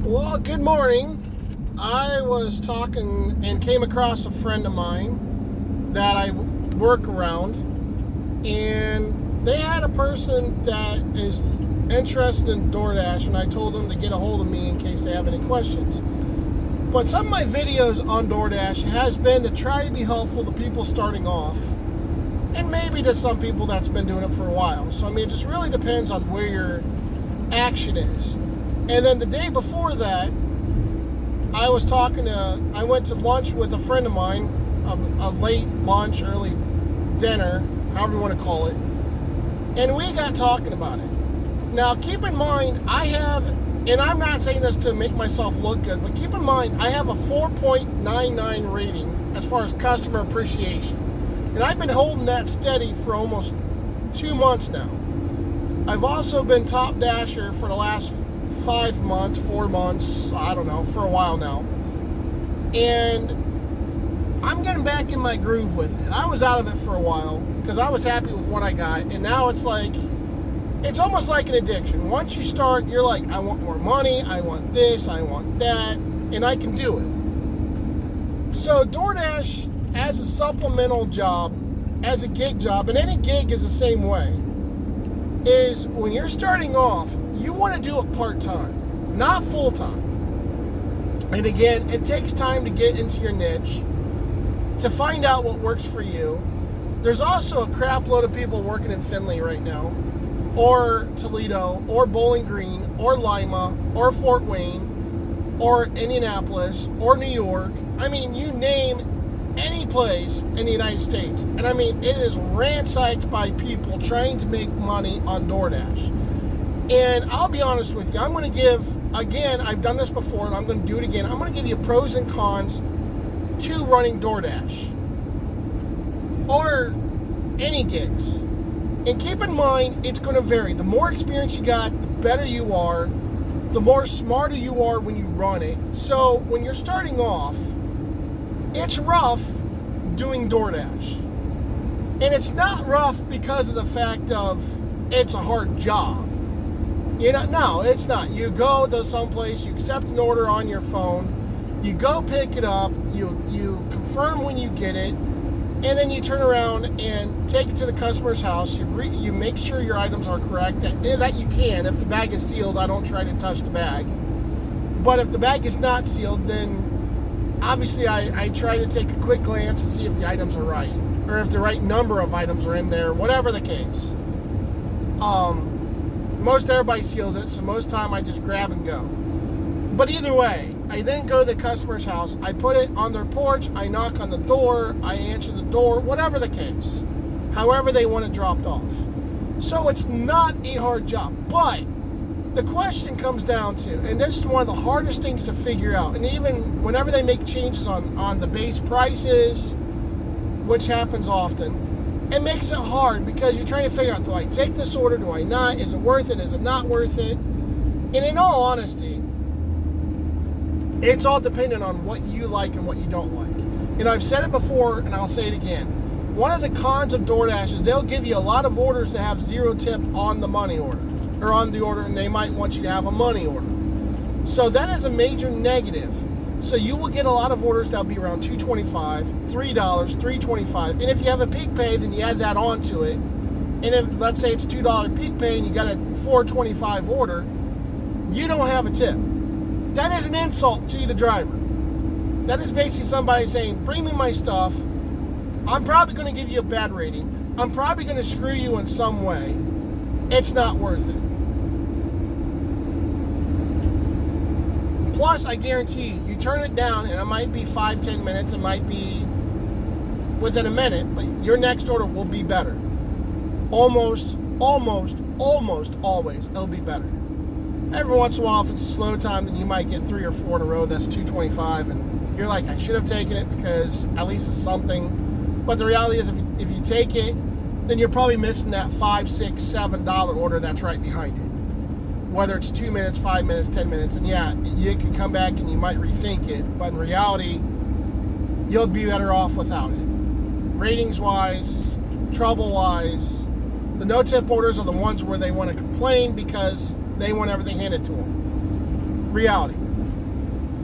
Well, good morning. I was talking and came across a friend of mine that I work around, and they had a person that is interested in DoorDash, and I told them to get a hold of me in case they have any questions. But some of my videos on DoorDash has been to try to be helpful to people starting off, and maybe to some people that's been doing it for a while. So, I mean, it just really depends on where your action is. And then the day before that, I went to lunch with a friend of mine, a late lunch, early dinner, however you want to call it, and we got talking about it. Now, keep in mind, and I'm not saying this to make myself look good, but keep in mind, I have a 4.99 rating as far as customer appreciation. And I've been holding that steady for almost 2 months now. I've also been top dasher for the last 5 months, 4 months, I don't know, for a while now. And I'm getting back in my groove with it. I was out of it for a while because I was happy with what I got. And now it's almost like an addiction. Once you start, you're like, I want more money, I want this, I want that, and I can do it. So DoorDash as a supplemental job, as a gig job, and any gig is the same way, is when you're starting off, you want to do it part-time, not full-time. And again, it takes time to get into your niche, to find out what works for you. There's also a crap load of people working in Findlay right now, or Toledo, or Bowling Green, or Lima, or Fort Wayne, or Indianapolis, or New York. I mean, you name any place in the United States. And I mean, it is ransacked by people trying to make money on DoorDash. And I'll be honest with you, I'm going to give, again, I've done this before and I'm going to do it again. I'm going to give you pros and cons to running DoorDash or any gigs. And keep in mind, it's going to vary. The more experience you got, the better you are, the more smarter you are when you run it. So when you're starting off, it's rough doing DoorDash. And it's not rough because of the fact of it's a hard job. No, it's not. You go to someplace, you accept an order on your phone, you go pick it up, you confirm when you get it, and then you turn around and take it to the customer's house. You make sure your items are correct, that you can. If the bag is sealed, I don't try to touch the bag. But if the bag is not sealed, then obviously I try to take a quick glance to see if the items are right, or if the right number of items are in there, whatever the case. Most everybody seals it, so most time I just grab and go. But either way, I then go to the customer's house, I put it on their porch, I knock on the door, I answer the door, whatever the case. However they want it dropped off. So it's not a hard job. But the question comes down to, and this is one of the hardest things to figure out, and even whenever they make changes on the base prices, which happens often, it makes it hard because you're trying to figure out, do I take this order, do I not, is it worth it, is it not worth it? And in all honesty, it's all dependent on what you like and what you don't like. I've said it before and I'll say it again. One of the cons of DoorDash is they'll give you a lot of orders to have zero tip on the money order, or on the order, and they might want you to have a money order. So that is a major negative. So you will get a lot of orders that'll be around $2.25, $3, $3.25. And if you have a peak pay, then you add that onto it. And if, let's say it's $2 peak pay and you got a $4.25 order, you don't have a tip. That is an insult to the driver. That is basically somebody saying, bring me my stuff. I'm probably going to give you a bad rating. I'm probably going to screw you in some way. It's not worth it. Plus, I guarantee you turn it down, and it might be 5-10 minutes, it might be within a minute, but your next order will be better. Almost always, it'll be better. Every once in a while, if it's a slow time, then you might get 3 or 4 in a row that's $2.25, and you're like, I should have taken it because at least it's something. But the reality is, if you take it, then you're probably missing that $5, $6, $7 order that's right behind it. Whether it's 2 minutes, 5 minutes, 10 minutes, and yeah, you can come back and you might rethink it, but in reality, you'll be better off without it. Ratings-wise, trouble-wise, the no-tip orders are the ones where they want to complain because they want everything handed to them. Reality.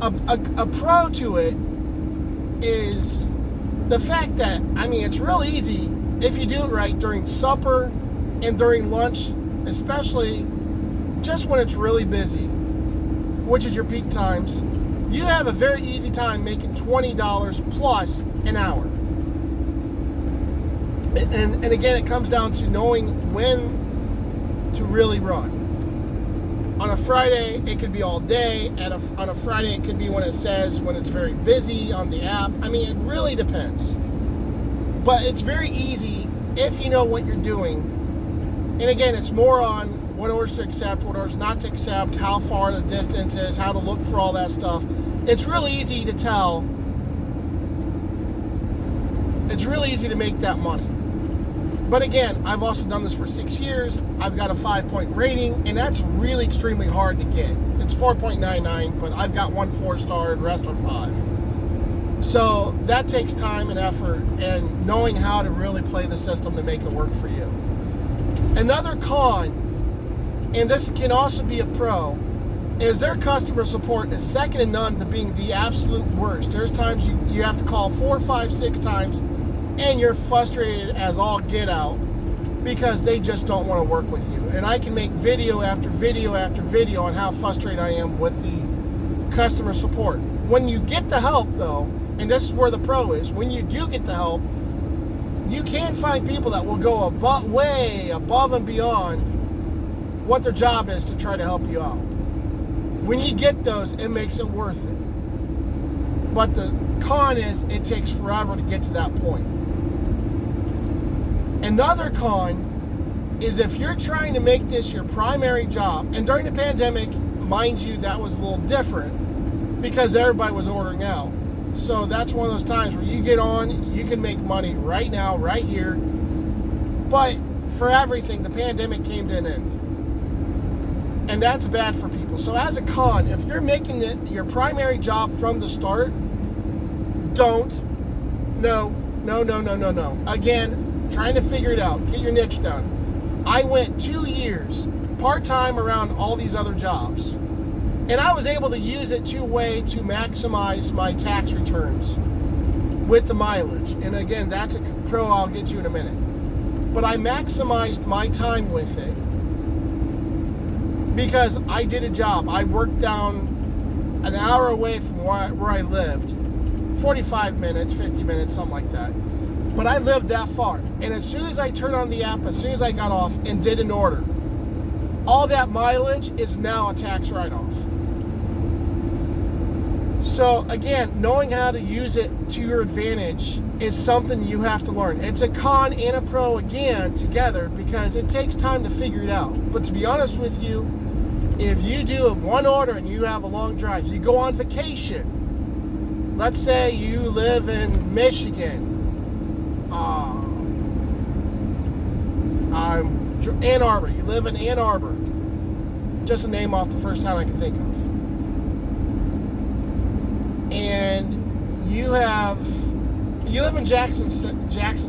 a pro to it is the fact that, I mean, it's real easy if you do it right during supper and during lunch, especially just when it's really busy, which is your peak times. You have a very easy time making $20 plus an hour. And again, it comes down to knowing when to really run. On a Friday, it could be all day. On a Friday, it could be when it says when it's very busy on the app. I mean, it really depends. But it's very easy if you know what you're doing. And again, it's more on what orders to accept, what orders not to accept, how far the distance is, how to look for all that stuff. It's really easy to tell. It's really easy to make that money. But again, I've also done this for 6 years. I've got a 5-point rating, and that's really extremely hard to get. It's 4.99, but I've got 1 4-star, and the rest are 5. So that takes time and effort and knowing how to really play the system to make it work for you. Another con, and this can also be a pro, is their customer support is second to none to being the absolute worst. There's times you have to call 4, 5, 6 times, and you're frustrated as all get out because they just don't want to work with you. And I can make video after video after video on how frustrated I am with the customer support. When you get the help, though, and this is where the pro is, when you do get the help, you can find people that will go way above and beyond what their job is to try to help you out. When you get those, it makes it worth it. But the con is it takes forever to get to that point. Another con is if you're trying to make this your primary job, and during the pandemic, mind you, that was a little different because everybody was ordering out. So that's one of those times where you get on, you can make money right now, right here. But for everything, the pandemic came to an end. And that's bad for people. So as a con, if you're making it your primary job from the start, don't. No. Again, trying to figure it out. Get your niche done. I went 2 years part-time around all these other jobs. And I was able to use it to maximize my tax returns with the mileage. And again, that's a pro I'll get to in a minute. But I maximized my time with it because I did a job. I worked down an hour away from where I lived. 45 minutes, 50 minutes, something like that. But I lived that far. And as soon as I turned on the app, as soon as I got off and did an order, all that mileage is now a tax write-off. So again, knowing how to use it to your advantage is something you have to learn. It's a con and a pro again together because it takes time to figure it out. But to be honest with you, if you do one order and you have a long drive, you go on vacation. Let's say you live in Michigan. Ann Arbor. You live in Ann Arbor. Just a name off the first time I can think of. And you live in Jackson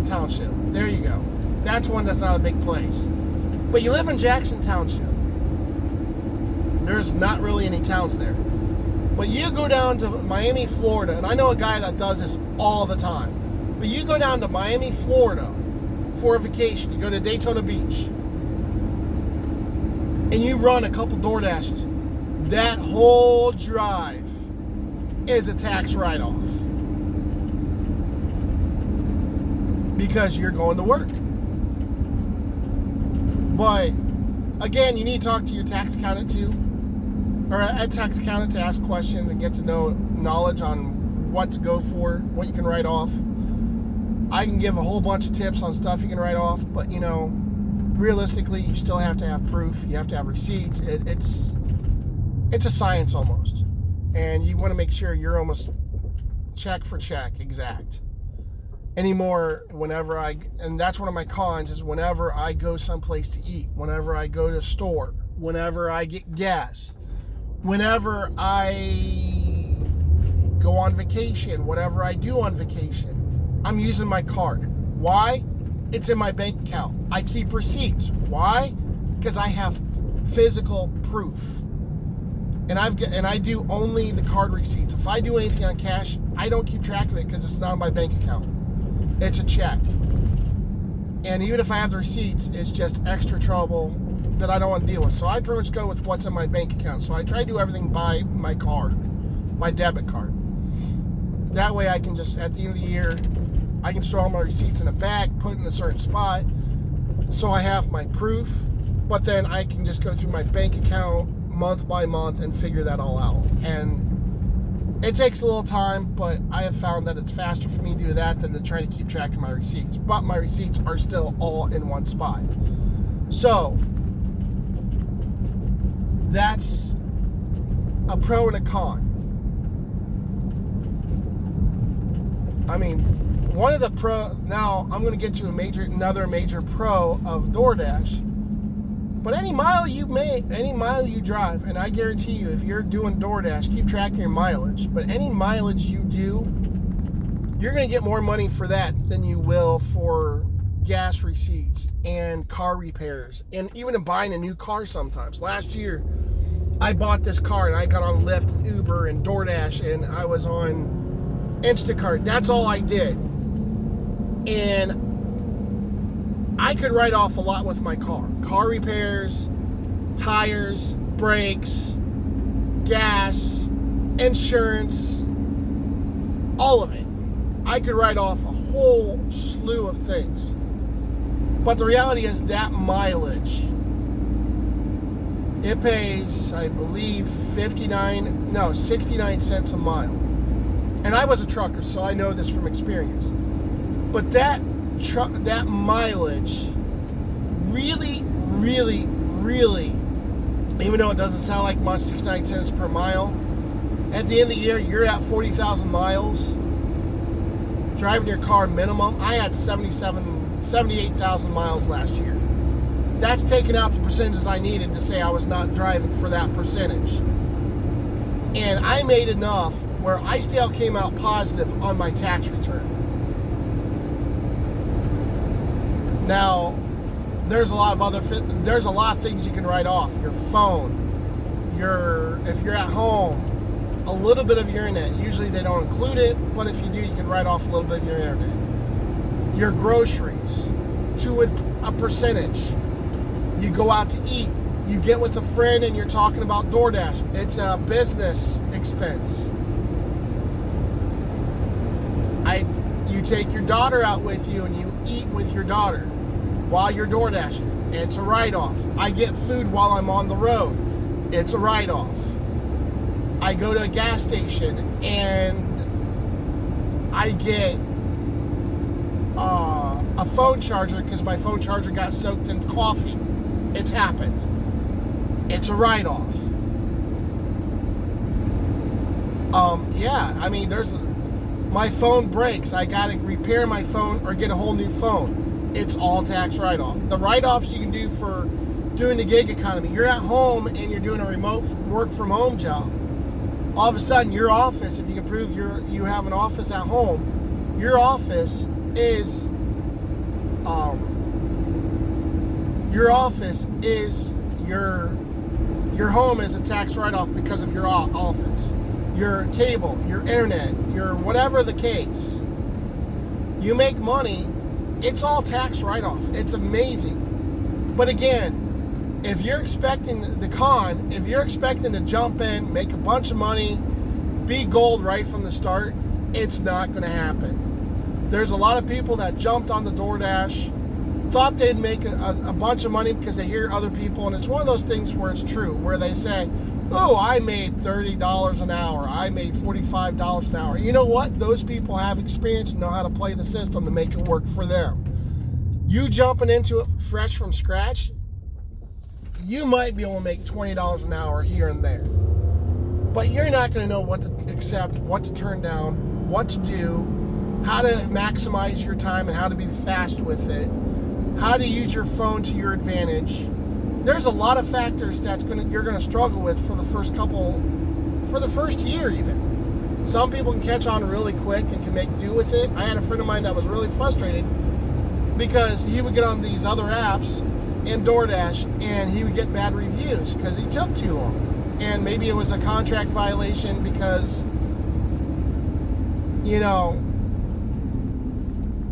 Township. There you go. That's one that's not a big place. But you live in Jackson Township. There's not really any towns there. But you go down to Miami, Florida, and I know a guy that does this all the time. But you go down to Miami, Florida for a vacation. You go to Daytona Beach. And you run a couple DoorDashes. That whole drive is a tax write-off. Because you're going to work. But, again, you need to talk to your tax accountant too. Or a tax accountant to ask questions and get to know knowledge on what to go for, what you can write off. I can give a whole bunch of tips on stuff you can write off, but realistically, you still have to have proof. You have to have receipts. It's a science almost, and you want to make sure you're almost check for check exact. Anymore, and that's one of my cons is whenever I go someplace to eat, whenever I go to a store, whenever I get gas, whenever I go on vacation, whatever I do on vacation, I'm using my card. Why? It's in my bank account. I keep receipts. Why? Because I have physical proof. and I do only the card receipts. If I do anything on cash, I don't keep track of it because it's not on my bank account. It's a check. And even if I have the receipts, it's just extra trouble that I don't want to deal with. So I pretty much go with what's in my bank account. So I try to do everything by my card, my debit card. That way I can just, at the end of the year, I can store all my receipts in a bag, put it in a certain spot, so I have my proof, but then I can just go through my bank account month by month and figure that all out. And it takes a little time, but I have found that it's faster for me to do that than to try to keep track of my receipts. But my receipts are still all in one spot. So that's a pro and a con. I mean, one of the now I'm going to get to another major pro of DoorDash. But any mile you make, any mile you drive, and I guarantee you, if you're doing DoorDash, keep track of your mileage. But any mileage you do, you're going to get more money for that than you will for gas receipts and car repairs, and even in buying a new car sometimes. Last year, I bought this car, and I got on Lyft, and Uber, and DoorDash, and I was on Instacart. That's all I did. And I could write off a lot with my car. Car repairs, tires, brakes, gas, insurance, all of it. I could write off a whole slew of things. But the reality is that mileage, it pays, I believe, 69 cents a mile. And I was a trucker, so I know this from experience. But that mileage really, even though it doesn't sound like much, 69 cents per mile, at the end of the year, you're at 40,000 miles driving your car minimum. I had 78,000 miles last year. That's taking out the percentages I needed to say I was not driving for that percentage. And I made enough where I still came out positive on my tax return. Now, there's a lot of things you can write off. Your phone, if you're at home, a little bit of your internet. Usually they don't include it, but if you do, you can write off a little bit of your internet. Your groceries, to a percentage. You go out to eat. You get with a friend and you're talking about DoorDash. It's a business expense. You take your daughter out with you and you eat with your daughter while you're DoorDashing. It's a write-off. I get food while I'm on the road. It's a write-off. I go to a gas station and I get a phone charger because my phone charger got soaked in coffee. It's happened. It's a write-off. My phone breaks. I got to repair my phone or get a whole new phone. It's all tax write-off. The write-offs you can do for doing the gig economy. You're at home and you're doing a remote work from home job. All of a sudden, your office, if you can prove you have an office at home, your office is your home is a tax write-off because of your office. Your cable, your internet, your whatever the case. You make money, it's all tax write-off. It's amazing. But again, if you're expecting to jump in, make a bunch of money, be gold right from the start, it's not going to happen. There's a lot of people that jumped on the DoorDash, thought they'd make a bunch of money because they hear other people, and it's one of those things where it's true, where they say, oh, I made $30 an hour, I made $45 an hour. You know what? Those people have experience and know how to play the system to make it work for them. You jumping into it fresh from scratch, you might be able to make $20 an hour here and there. But you're not going to know what to accept, what to turn down, what to do, how to maximize your time and how to be fast with it, how to use your phone to your advantage. There's a lot of factors you're going to struggle with for the first year even. Some people can catch on really quick and can make do with it. I had a friend of mine that was really frustrated because he would get on these other apps in DoorDash and he would get bad reviews because he took too long. and maybe it was a contract violation because, you know,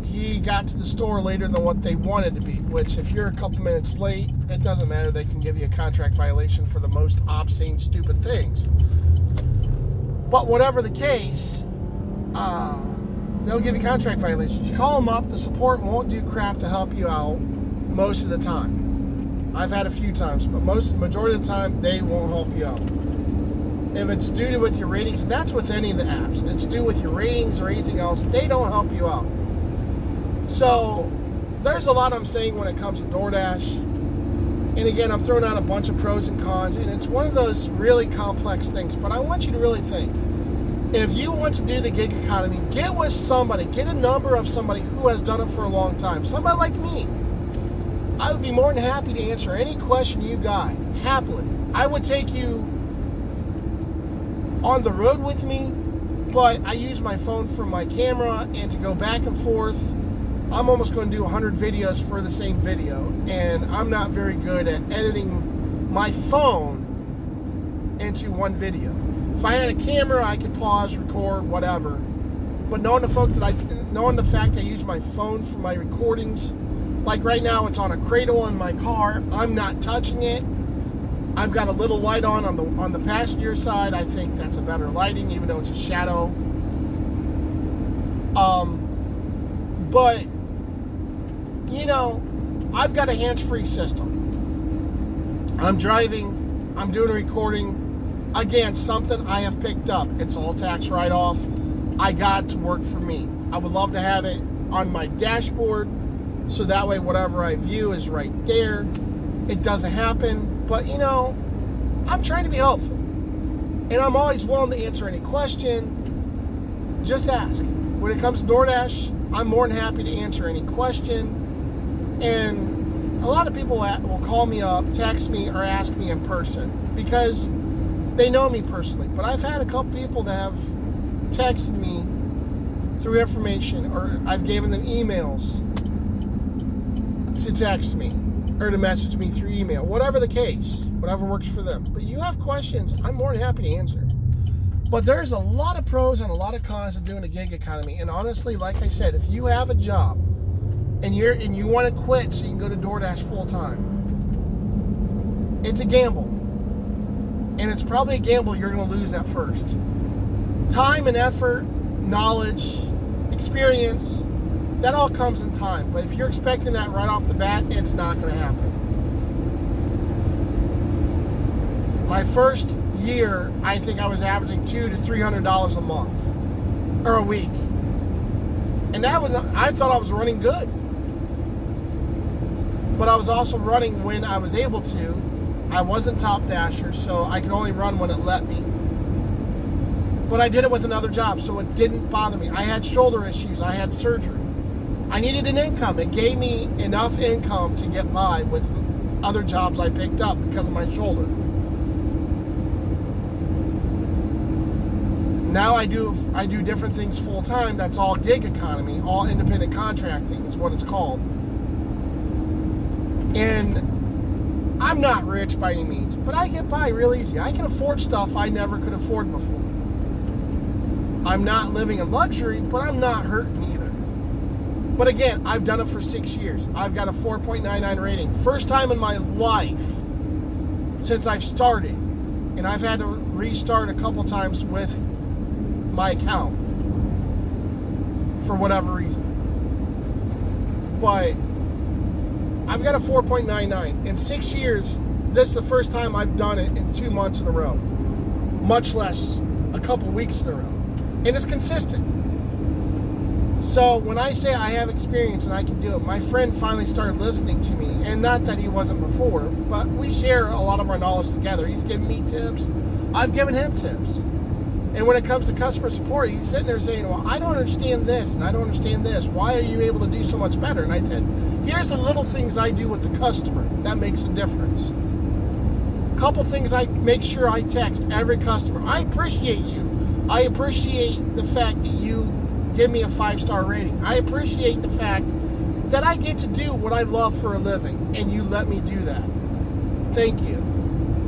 he got to the store later than what they wanted to be, which if you're a couple minutes late, it doesn't matter. They can give you a contract violation for the most obscene, stupid things. But whatever the case, they'll give you contract violations. You call them up, the support won't do crap to help you out most of the time. I've had a few times, but majority of the time, they won't help you out. If it's due to with your ratings, and that's with any of the apps, it's due with your ratings or anything else, they don't help you out. So, there's a lot I'm saying when it comes to DoorDash. And again, I'm throwing out a bunch of pros and cons, and it's one of those really complex things. But I want you to really think. If you want to do the gig economy, get with somebody. Get a number of somebody who has done it for a long time. Somebody like me. I would be more than happy to answer any question you got. Happily. I would take you on the road with me, but I use my phone for my camera and to go back and forth. I'm almost going to do 100 videos for the same video, and I'm not very good at editing my phone into one video. If I had a camera, I could pause, record, whatever. But knowing the fact I use my phone for my recordings, like right now, it's on a cradle in my car. I'm not touching it. I've got a little light on the passenger side. I think that's a better lighting, even though it's a shadow. But you know, I've got a hands-free system. I'm driving, I'm doing a recording. Again, something I have picked up. It's all tax write-off. I got it to work for me. I would love to have it on my dashboard, so that way whatever I view is right there. It doesn't happen, but you know, I'm trying to be helpful. And I'm always willing to answer any question. Just ask. When it comes to DoorDash, I'm more than happy to answer any question. And a lot of people will call me up, text me, or ask me in person because they know me personally. But I've had a couple people that have texted me through information, or I've given them emails to text me or to message me through email. Whatever the case, whatever works for them. But you have questions, I'm more than happy to answer. But there's a lot of pros and a lot of cons of doing a gig economy. And honestly, like I said, if you have a job and you want to quit so you can go to DoorDash full time, it's a gamble. And it's probably a gamble you're going to lose at first. Time and effort, knowledge, experience, that all comes in time. But if you're expecting that right off the bat, it's not going to happen. My first year, I think I was averaging $200 to $300 a month or a week, and I thought I was running good. But I was also running when I was able to. I wasn't top dasher, so I could only run when it let me. But I did it with another job, so it didn't bother me. I had shoulder issues. I had surgery. I needed an income. It gave me enough income to get by with other jobs I picked up because of my shoulder. Now I do different things full time. That's all gig economy, all independent contracting is what it's called. And I'm not rich by any means, but I get by real easy. I can afford stuff I never could afford before. I'm not living in luxury, but I'm not hurting either. But again, I've done it for 6 years. I've got a 4.99 rating. First time in my life since I've started. And I've had to restart a couple times with my account for whatever reason. But I've got a 4.99. In 6 years, this is the first time I've done it in 2 months in a row. Much less a couple weeks in a row. And it's consistent. So when I say I have experience and I can do it, my friend finally started listening to me. And not that he wasn't before, but we share a lot of our knowledge together. He's given me tips. I've given him tips. And when it comes to customer support, he's sitting there saying, well, I don't understand this and I don't understand this. Why are you able to do so much better? And I said, here's the little things I do with the customer. That makes a difference. A couple things I make sure I text every customer. I appreciate you. I appreciate the fact that you give me a 5-star rating. I appreciate the fact that I get to do what I love for a living and you let me do that. Thank you.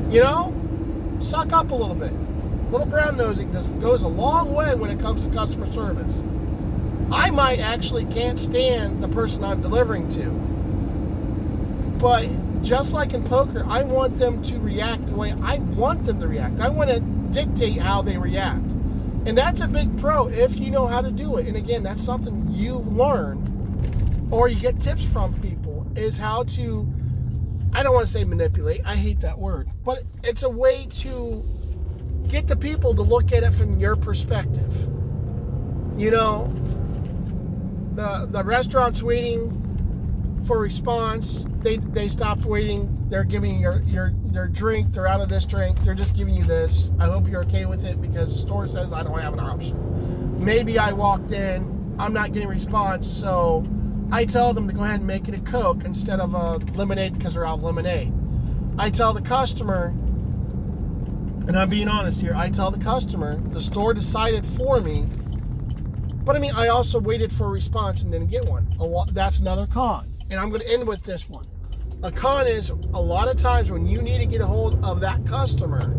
You know? suck up a little bit. Little brown nosing goes a long way when it comes to customer service. I might actually can't stand the person I'm delivering to. But just like in poker, I want them to react the way I want them to react. I want to dictate how they react. And that's a big pro if you know how to do it. And again, that's something you learn or you get tips from people, is how to, I don't want to say manipulate, I hate that word, but it's a way to get the people to look at it from your perspective. You know, the restaurant's waiting for response. They stopped waiting. They're giving you your drink. They're out of this drink. They're just giving you this. I hope you're okay with it because the store says I don't have an option. Maybe I walked in, I'm not getting a response, so I tell them to go ahead and make it a Coke instead of a lemonade because they're out of lemonade. I tell the customer, and I'm being honest here, I tell the customer the store decided for me, but I mean, I also waited for a response and didn't get one. That's another con. And I'm going to end with this one. A con is a lot of times when you need to get a hold of that customer,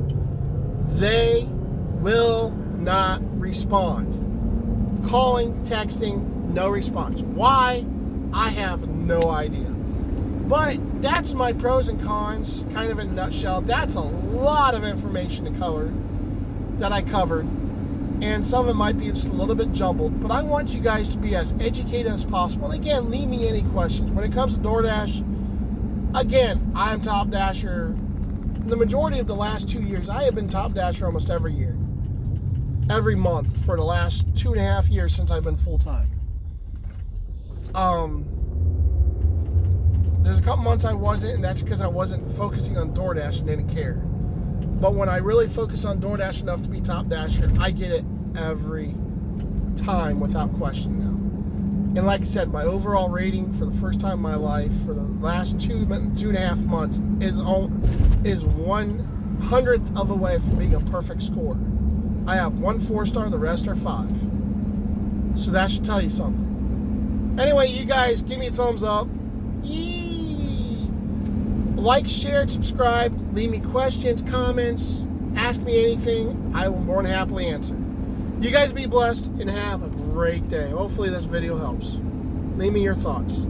they will not respond. Calling, texting, no response. Why? I have no idea. But that's my pros and cons, kind of in a nutshell. That's a lot of information to cover that I covered. And some of it might be just a little bit jumbled. But I want you guys to be as educated as possible. And again, leave me any questions. When it comes to DoorDash, again, I'm Top Dasher. The majority of the last 2 years, I have been Top Dasher almost every year. Every month for the last 2.5 years since I've been full-time. There's a couple months I wasn't, and that's because I wasn't focusing on DoorDash and didn't care. But when I really focus on DoorDash enough to be Top Dasher, I get it every time without question now. And like I said, my overall rating for the first time in my life for the last 2.5 months is 1/100th of a way from being a perfect score. I have 1 4-star, the rest are 5. So that should tell you something. Anyway, you guys, give me a thumbs up. Yee! Like, share, and subscribe. Leave me questions, comments, ask me anything. I will more than happily answer. You guys be blessed and have a great day. Hopefully this video helps. Leave me your thoughts.